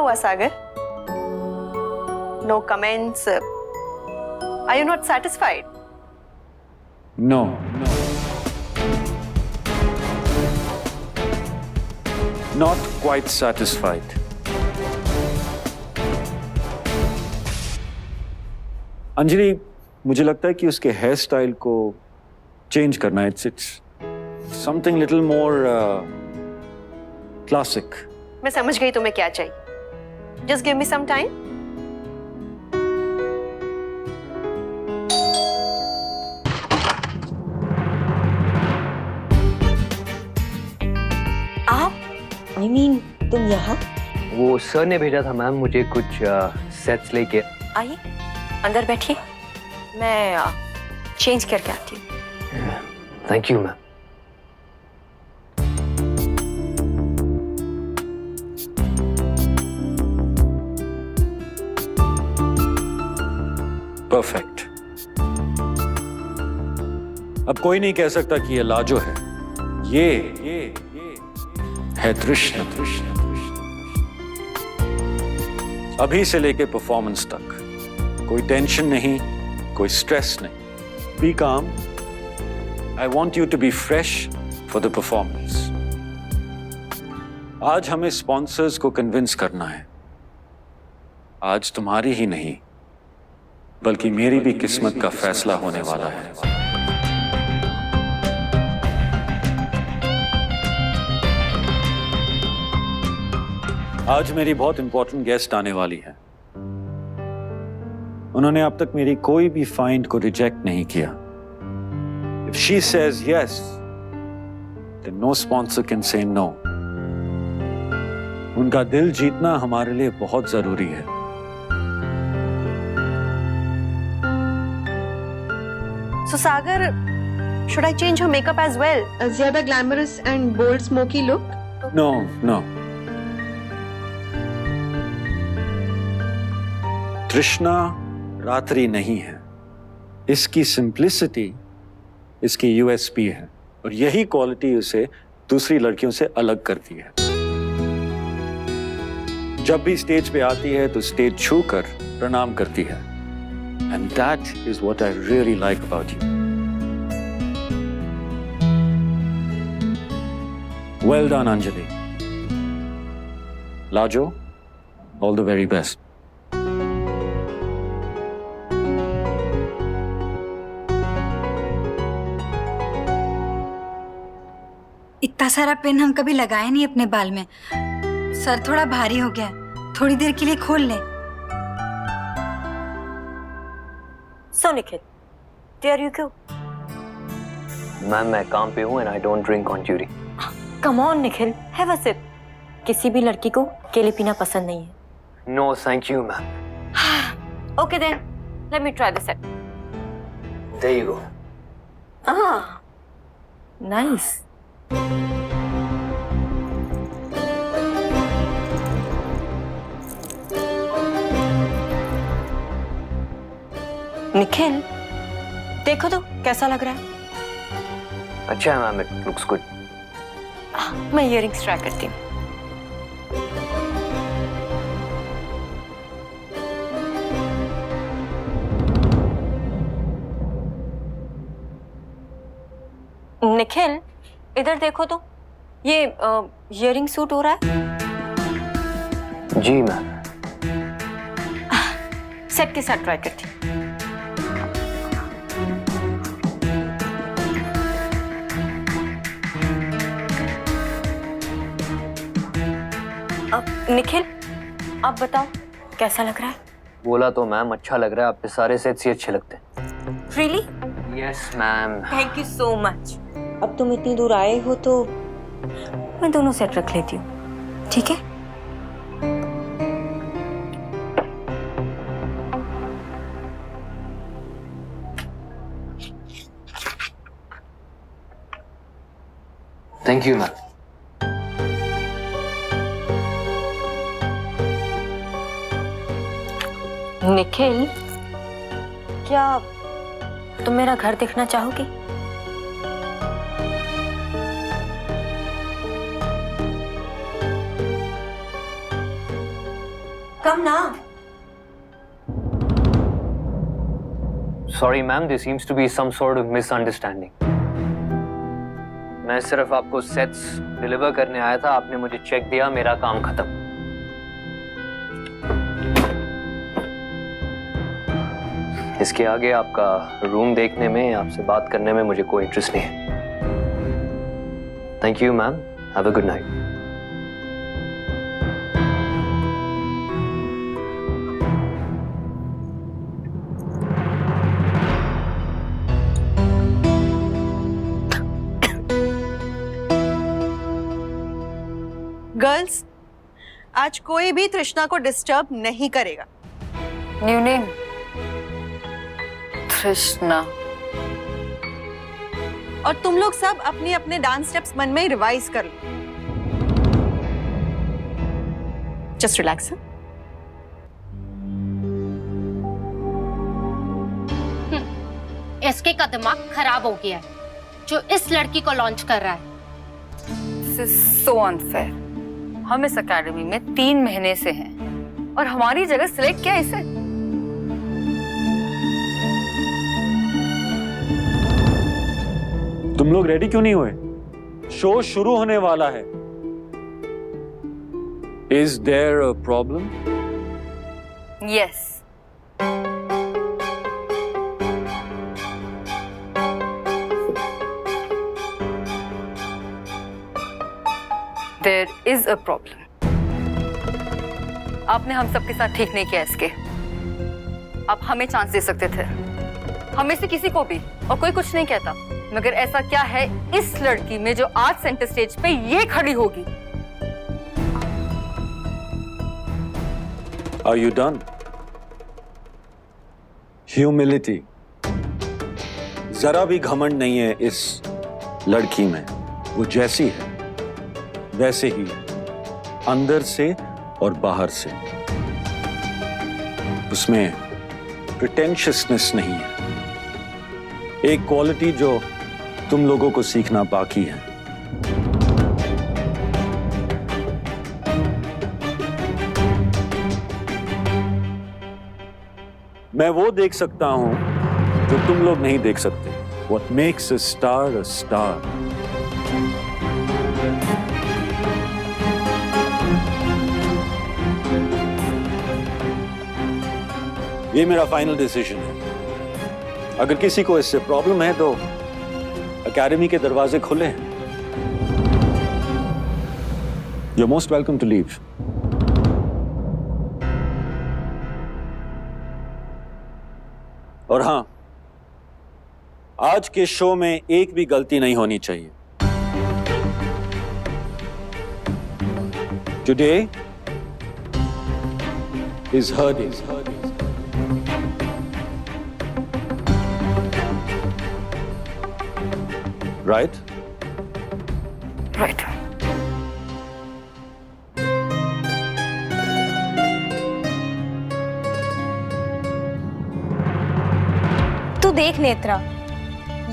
हुआ Sagar? No comments? Are you not satisfied? No, not quite satisfied. Anjali, मुझे लगता है कि उसके हेयर स्टाइल को चेंज करना है। It's something little more classic. मैं समझ गई तुम्हें क्या चाहिए। Just give me some time. आप तुम यहाँ? वो सर ने भेजा था मैम मुझे कुछ सेट्स लेके। आइए अंदर बैठिए, मैं चेंज करके आती हूँ। Thank you ma'am. परफेक्ट। अब कोई नहीं कह सकता कि ये लाजो है। ये है तृष्णा। अभी से लेके परफॉर्मेंस तक कोई टेंशन नहीं, कोई स्ट्रेस नहीं। Be calm. I want you to be fresh for the performance. आज हमें स्पॉन्सर्स को कन्विंस करना है। आज तुम्हारी ही नहीं बल्कि मेरी भी किस्मत का फैसला होने वाला है। आज मेरी बहुत इंपॉर्टेंट गेस्ट आने वाली है। उन्होंने अब तक मेरी कोई भी फाइंड को रिजेक्ट नहीं किया। If she says yes, then no sponsor can say no. उनका दिल जीतना हमारे लिए बहुत जरूरी है। So Sagar, should I change her makeup as well? A zyada glamorous and bold smoky look? No, no. तृष्णा रात्रि नहीं है। इसकी सिंप्लिसिटी इसकी यूएसपी है और यही क्वालिटी उसे दूसरी लड़कियों से अलग करती है। जब भी स्टेज पे आती है तो स्टेज छूकर प्रणाम करती है। And that is what I really like about you. Well done Anjali. Lajo, all the very best. इतना सारा पेन हम कभी लगाए नहीं अपने बाल में। सर थोड़ा भारी हो गया, थोड़ी देर के लिए खोल ले। So Nikhil, there you go. Ma'am मैं काम पे हूँ and I don't drink on duty. Come on Nikhil, have a sip. किसी भी लड़की को अकेले पीना पसंद नहीं है। No thank you ma'am. Okay then, let me try this. There you go. Nice. Nikhil, देखो तो कैसा लग रहा है। अच्छा है मैम, इट लुक्स गुड। मैं इयररिंग्स ट्राई करती हूँ। निखिल, इधर देखो तो, ये इयररिंग सूट हो रहा है। जी मैम। सेट के साथ ट्राई करती हूँ। निखिल, आप बताओ कैसा लग रहा है? बोला तो मैम अच्छा लग रहा है। आपके सारे सेट्स ही अच्छे लगते हैं। Really? Yes ma'am. Thank you so much. अब तुम इतनी दूर आए हो तो मैं दोनों सेट रख लेती हूँ, ठीक है? Thank you ma'am. निखिल, क्या तुम मेरा घर देखना चाहोगी? कम ना। Sorry ma'am, this seems to be some sort of misunderstanding. मैं सिर्फ आपको सेट्स डिलीवर करने आया था, आपने मुझे चेक दिया, मेरा काम खत्म। इसके आगे आपका रूम देखने में, आपसे बात करने में मुझे कोई इंटरेस्ट नहीं है। Thank you ma'am, have a good night. Girls, आज कोई भी तृष्णा को डिस्टर्ब नहीं करेगा। न्यू नेम तृष्णा। और तुम लोग सब अपने अपने डांस स्टेप्स मन में ही रिवाइज कर लो। Just relax. एसके का दिमाग खराब हो गया है जो इस लड़की को लॉन्च कर रहा है। This is so unfair. हम इस एकेडमी में 3 महीने से हैं और हमारी जगह सिलेक्ट किया इसे। तुम लोग रेडी क्यों नहीं हुए? शो शुरू होने वाला है। Is there a problem? Yes. There is a problem. आपने हम सबके साथ ठीक नहीं किया इसके। आप हमें चांस दे सकते थे, हमें से किसी को भी, और कोई कुछ नहीं कहता। मगर ऐसा क्या है इस लड़की में जो आज सेंटर स्टेज पे ये खड़ी होगी? Are you done? Humility. जरा भी घमंड नहीं है इस लड़की में। वो जैसी है वैसे ही है, अंदर से और बाहर से। उसमें प्रिटेंशियसनेस नहीं है, एक क्वालिटी जो तुम लोगों को सीखना बाकी है। मैं वो देख सकता हूं जो तुम लोग नहीं देख सकते। What makes a star a star? ये मेरा फाइनल डिसीजन है। अगर किसी को इससे प्रॉब्लम है तो एकेडमी के दरवाजे खुले हैं। You're most welcome to leave. और हाँ, आज के शो में एक भी गलती नहीं होनी चाहिए। Today is her day. Right? Right. तू देख नेत्रा,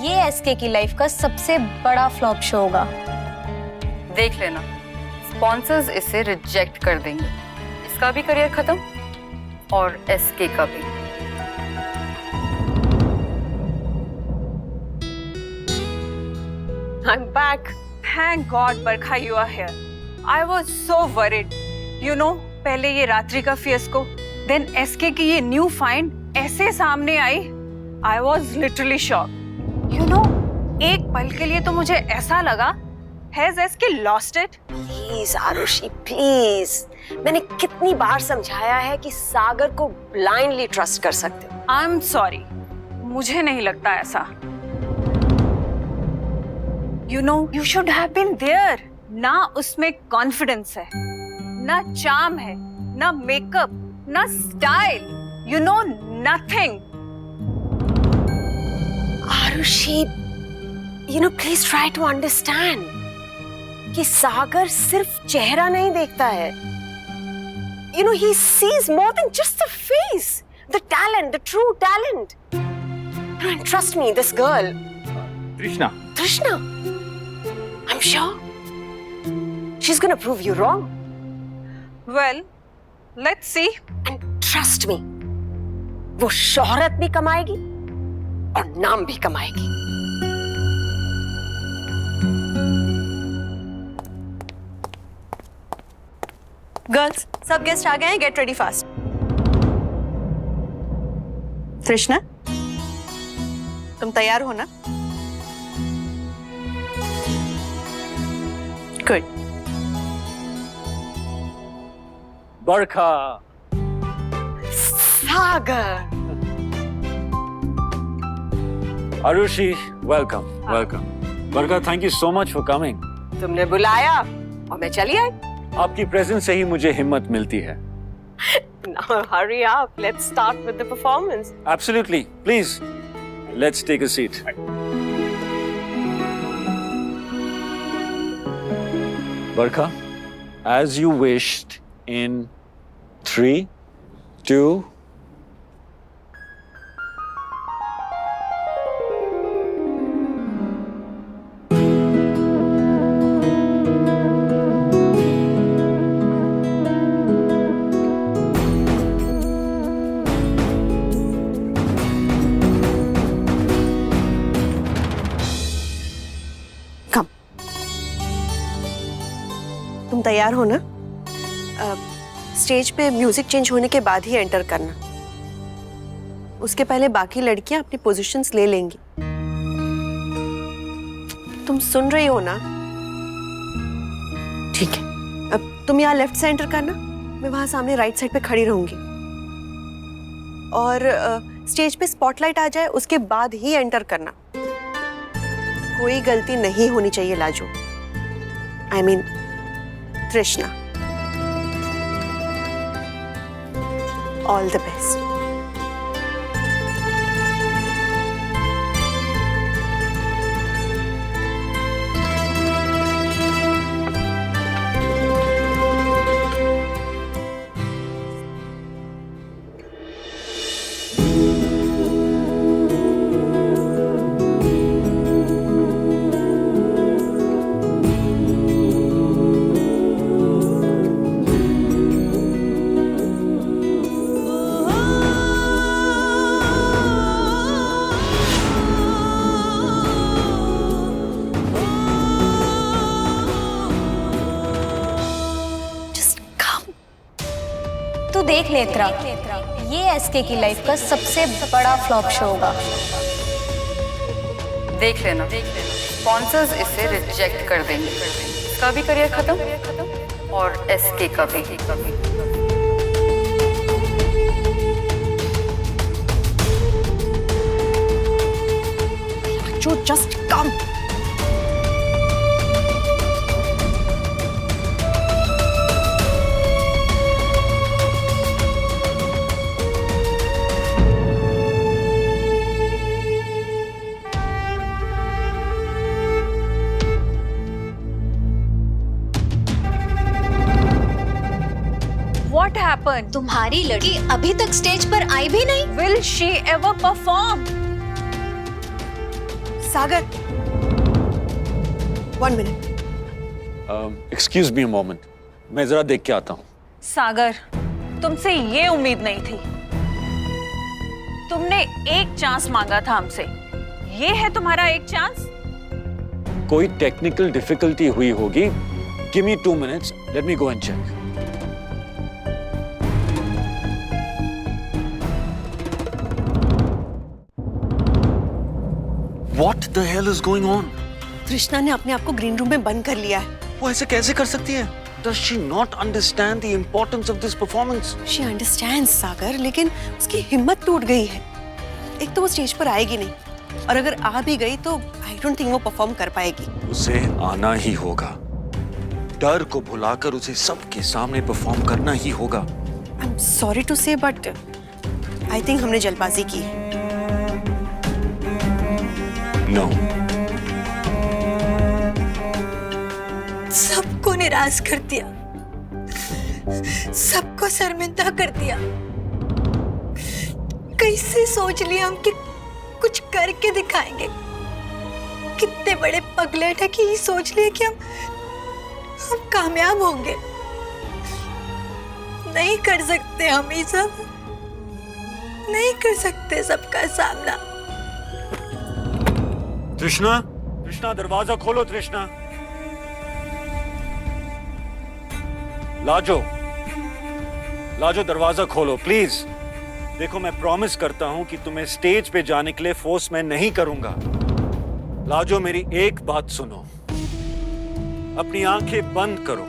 ये एसके की लाइफ का सबसे बड़ा फ्लॉप शो होगा। देख लेना, स्पॉन्सर्स इसे रिजेक्ट कर देंगे। इसका भी करियर खत्म और एसके का भी। I'm back. Thank God, Barkha, you are here. I was so worried. You know, पहले ये रात्रि का फियस्को, then SK की ये न्यू फाइंड ऐसे सामने आई, I was literally shocked. You know, एक पल के लिए तो मुझे ऐसा लगा, has SK lost it? Please Aarushi please, मैंने कितनी बार समझाया है कि सागर को ब्लाइंडली ट्रस्ट कर सकते हो। I'm sorry, मुझे नहीं लगता ऐसा। You know, you should have been there. ना उसमें कॉन्फिडेंस है, ना चार्म है, ना मेकअप, ना style, you know nothing. Aarushi, you know, please try to understand कि सागर सिर्फ चेहरा नहीं देखता है। You know, he sees more than just the face, the talent, the true talent. And trust me, this girl, Trishna, I'm sure she's gonna prove you wrong. Well, let's see. And trust me, वो शोहरत भी कमाएगी और नाम भी कमाएगी। Girls, सब guest आ गए हैं, get ready fast. तृष्णा, तुम तैयार हो ना? Good. Barkha, Sagar, Arushi, welcome, welcome. Barka, thank you so much for coming. तुमने बुलाया और मैं चली आई। आपकी प्रेजेंस से ही मुझे हिम्मत मिलती है। Now hurry up, let's start with the performance. Absolutely, please, let's take a seat. Barka, as you wished, in 3, 2. तुम तैयार हो ना? स्टेज पे म्यूजिक चेंज होने के बाद ही एंटर करना। उसके पहले बाकी लड़कियां अपनी पोजीशंस ले लेंगी। तुम सुन रही हो ना? ठीक है, अब तुम यहाँ लेफ्ट से एंटर करना, मैं वहां सामने राइट साइड पे खड़ी रहूंगी। और स्टेज पे स्पॉटलाइट आ जाए उसके बाद ही एंटर करना। कोई गलती नहीं होनी चाहिए Lajo. I mean, Trishna. All the best. तू देख नेत्रा, ये एसके की लाइफ का सबसे बड़ा फ्लॉप शो होगा। देख लेना, स्पॉन्सर्स इसे रिजेक्ट कर देंगे। इसका भी करियर खत्म और एसके का भी। जो just come. What happened? तुम्हारी लड़की अभी तक स्टेज पर आई भी नहीं। Will she ever perform? Sagar, 1 minute. Excuse me a moment. मैं जरा देख के आता हूँ। सागर, तुमसे ये उम्मीद नहीं थी। तुमने एक चांस मांगा था हमसे। ये है तुम्हारा एक चांस? कोई टेक्निकल डिफिकल्टी हुई होगी। Give me 2 minutes. Let me go and check. What the hell is going on? तृष्णा ने अपने आप को ग्रीन रूम में बंद कर लिया है। वो ऐसे कैसे कर सकती है? Does she not understand the importance of this performance? She understands सागर, लेकिन उसकी हिम्मत टूट गई है। एक तो वो स्टेज पर आएगी नहीं, और अगर आ भी गई तो I don't think वो परफॉर्म कर पाएगी। उसे आना ही होगा। डर को भुलाकर उसे सबके सामने परफॉर्म करना ही होगा। I'm sorry to say, but I think हमने जल्दबाजी की है। No. सबको निराश कर दिया, सबको शर्मिंदा कर दिया। कैसे सोच लिया हम कि कुछ करके दिखाएंगे। कितने बड़े पगलेट है कि ये सोच लिए कि हम कामयाब होंगे। नहीं कर सकते हम ये सब, नहीं कर सकते सबका सामना। तृष्णा, तृष्णा दरवाजा खोलो। तृष्णा, लाजो, लाजो दरवाजा खोलो प्लीज। देखो मैं प्रॉमिस करता हूं कि तुम्हें स्टेज पे जाने के लिए फोर्स मैं नहीं करूंगा। लाजो मेरी एक बात सुनो, अपनी आंखें बंद करो।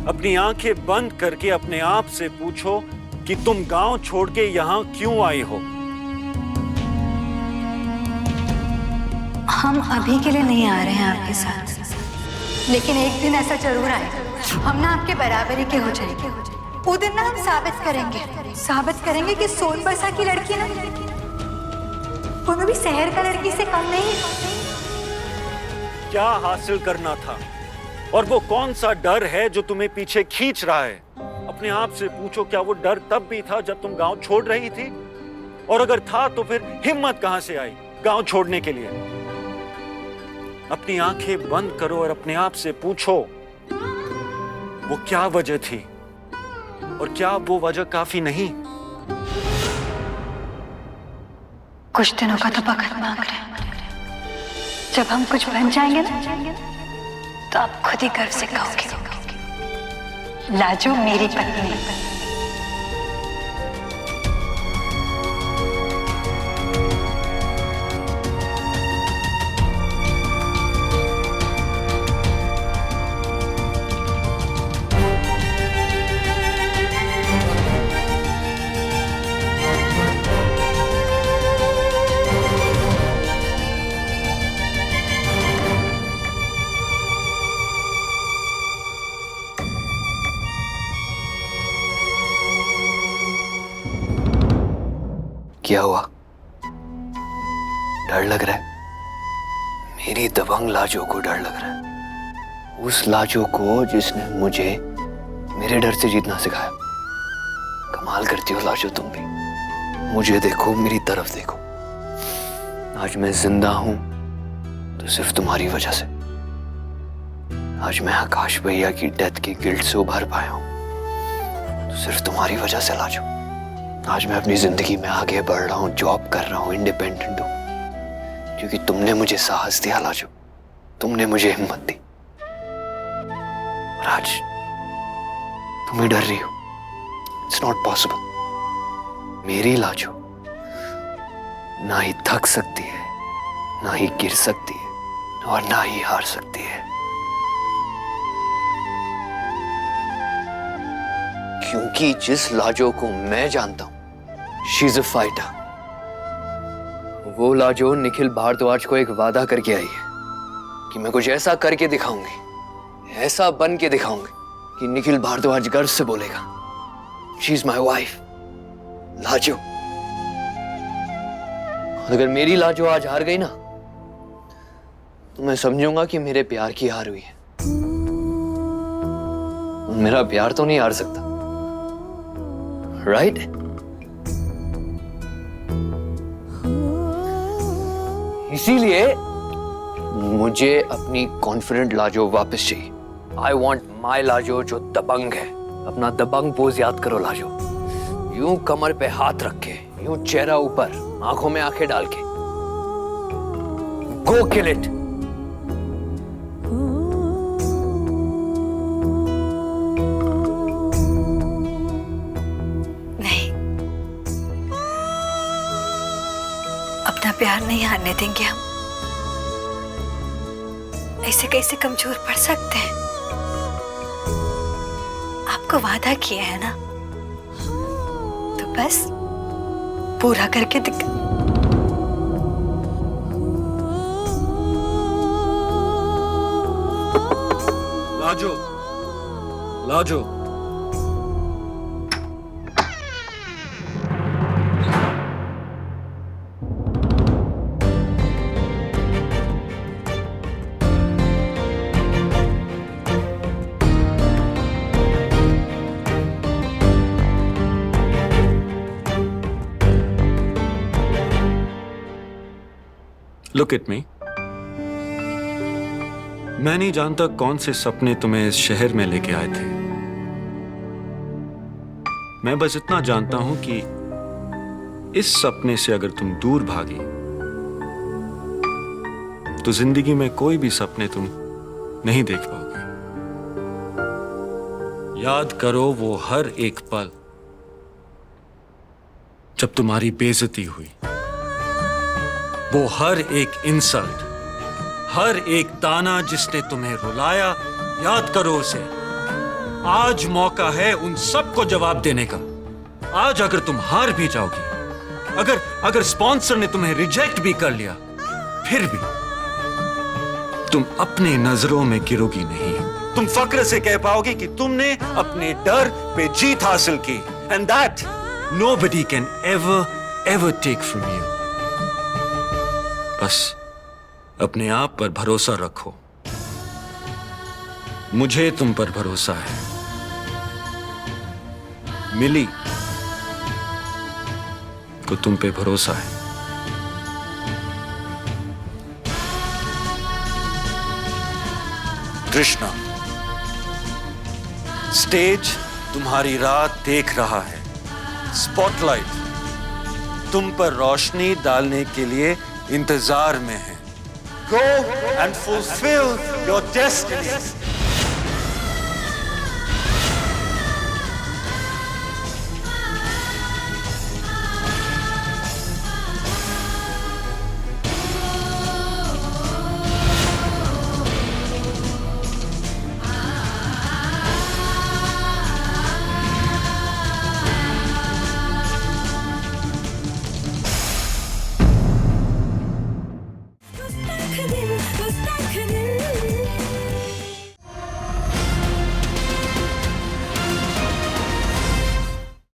अपनी आंखें बंद करके अपने आप से पूछो कि तुम गांव छोड़ के यहां क्यों आई हो। हम अभी के लिए नहीं आ रहे हैं आपके साथ, लेकिन एक दिन ऐसा जरूर आएगा, हम ना आपके बराबरी के हो जाएंगे। वो दिन ना हम साबित करेंगे कि सोनबरसा की लड़की ना वो भी शहर का लड़की से कम नहीं। क्या हासिल करना था और वो कौन सा डर है जो तुम्हें पीछे खींच रहा है? अपने आप से पूछो, क्या वो डर तब भी था जब तुम गांव छोड़ रही थी? और अगर था तो फिर हिम्मत कहां से आई गांव छोड़ने के लिए? अपनी आंखें बंद करो और अपने आप से पूछो वो क्या वजह थी और क्या वो वजह काफी नहीं? कुछ दिनों का तो वक्त मांग रहे हैं, जब हम कुछ बन जाएंगे ना तो आप खुद ही गर्व से कहोगे, लाजो मेरी पत्नी। क्या हुआ? डर लग रहा है? मेरी दबंग लाजो को डर लग रहा है, उस लाजो को जिसने मुझे मेरे डर से जीतना सिखाया। कमाल करती हो लाजो तुम भी। मुझे देखो, मेरी तरफ देखो। आज मैं जिंदा हूं तो सिर्फ तुम्हारी वजह से। आज मैं आकाश भैया की डेथ की गिल्ट से उभर पाया हूं तो सिर्फ तुम्हारी वजह से लाजो। आज मैं अपनी जिंदगी में आगे बढ़ रहा हूं, जॉब कर रहा हूं, इंडिपेंडेंट हूं, क्योंकि तुमने मुझे साहस दिया लाजो, तुमने मुझे हिम्मत दी। और आज तुम ही डर रही हो। It's not possible. मेरी लाजो ना ही थक सकती है, ना ही गिर सकती है और ना ही हार सकती है, क्योंकि जिस लाजो को मैं जानता हूं, शी इज अ फाइटर। वो लाजो निखिल भारद्वाज को एक वादा करके आई है कि मैं कुछ ऐसा करके दिखाऊंगी, ऐसा बन के दिखाऊंगी कि निखिल भारद्वाज गर्व से बोलेगा, she is my wife Lajo. अगर मेरी लाजो आज हार गई ना तो मैं समझूंगा कि मेरे प्यार की हार हुई है। मेरा प्यार तो नहीं हार सकता, राइट? इसीलिए मुझे अपनी कॉन्फिडेंट लाजो वापस चाहिए। आई वॉन्ट माई लाजो जो दबंग है। अपना दबंग पोज याद करो लाजो, यूं कमर पे हाथ रख के, यूं चेहरा ऊपर, आंखों में आंखें डाल के। गो किल इट। अपना प्यार नहीं हारने देंगे हम। ऐसे कैसे कमजोर पड़ सकते हैं? आपको वादा किया है ना, तो बस पूरा करके दिखा। Lajo, Lajo, look at me. मैं नहीं जानता कौन से सपने तुम्हें इस शहर में लेके आए थे, मैं बस इतना जानता हूं कि इस सपने से अगर तुम दूर भागी तो जिंदगी में कोई भी सपने तुम नहीं देख पाओगे। याद करो वो हर एक पल जब तुम्हारी बेइज्जती हुई, वो हर एक इंसल्ट, हर एक ताना जिसने तुम्हें रुलाया। याद करो उसे। आज मौका है उन सबको जवाब देने का। आज अगर तुम हार भी जाओगी, अगर स्पॉन्सर ने तुम्हें रिजेक्ट भी कर लिया, फिर भी तुम अपने नजरों में गिरोगी नहीं। तुम फक्र से कह पाओगी कि तुमने अपने डर पे जीत हासिल की। And that nobody can ever take from you. बस अपने आप पर भरोसा रखो। मुझे तुम पर भरोसा है। मिली को तुम पे भरोसा है। कृष्णा, स्टेज तुम्हारी राह देख रहा है। स्पॉटलाइट तुम पर रोशनी डालने के लिए इंतजार में है। Go and fulfill your destiny.